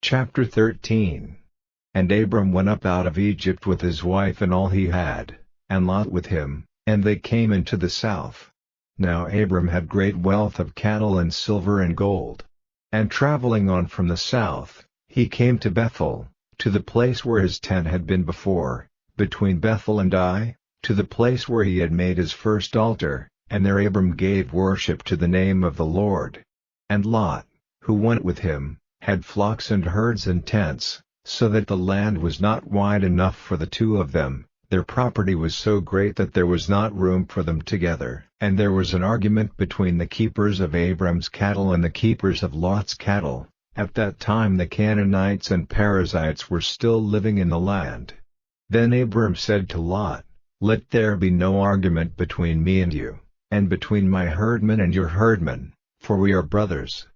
Chapter 13. And Abram went up out of Egypt with his wife and all he had, and Lot with him, and they came into the south. Now Abram had great wealth of cattle and silver and gold. And traveling on from the south, he came to Bethel, to the place where his tent had been before, between Bethel and Ai, to the place where he had made his first altar, and there Abram gave worship to the name of the Lord. And Lot, who went with him, had flocks and herds and tents, so that the land was not wide enough for the two of them. Their property was so great that there was not room for them together. And there was an argument between the keepers of Abram's cattle and the keepers of Lot's cattle. At that time the Canaanites and Perizzites were still living in the land. Then Abram said to Lot, "Let there be no argument between me and you, and between my herdmen and your herdmen, for we are brothers.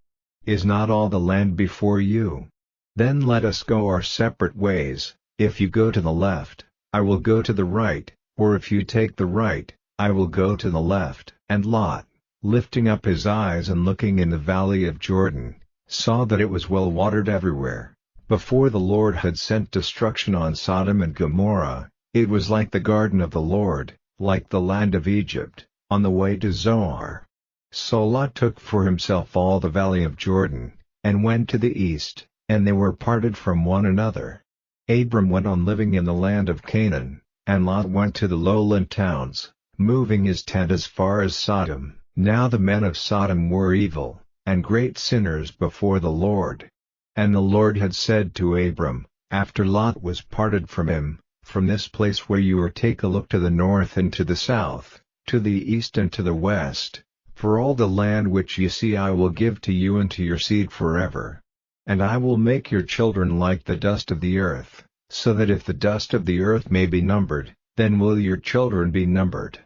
Is not all the land before you? Then let us go our separate ways. If you go to the left, I will go to the right, or if you take the right, I will go to the left." And Lot, lifting up his eyes and looking in the valley of Jordan, saw that it was well watered everywhere. Before the Lord had sent destruction on Sodom and Gomorrah, it was like the garden of the Lord, like the land of Egypt, on the way to Zoar. So Lot took for himself all the valley of Jordan, and went to the east, and they were parted from one another. Abram went on living in the land of Canaan, and Lot went to the lowland towns, moving his tent as far as Sodom. Now the men of Sodom were evil, and great sinners before the Lord. And the Lord had said to Abram, after Lot was parted from him, "From this place where you are take a look to the north and to the south, to the east and to the west, for all the land which ye see I will give to you and to your seed forever. And I will make your children like the dust of the earth, so that if the dust of the earth may be numbered, then will your children be numbered.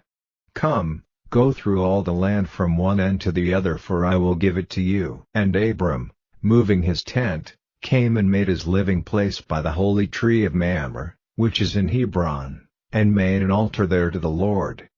Come, go through all the land from one end to the other, for I will give it to you." And Abram, moving his tent, came and made his living place by the holy tree of Mamre, which is in Hebron, and made an altar there to the Lord.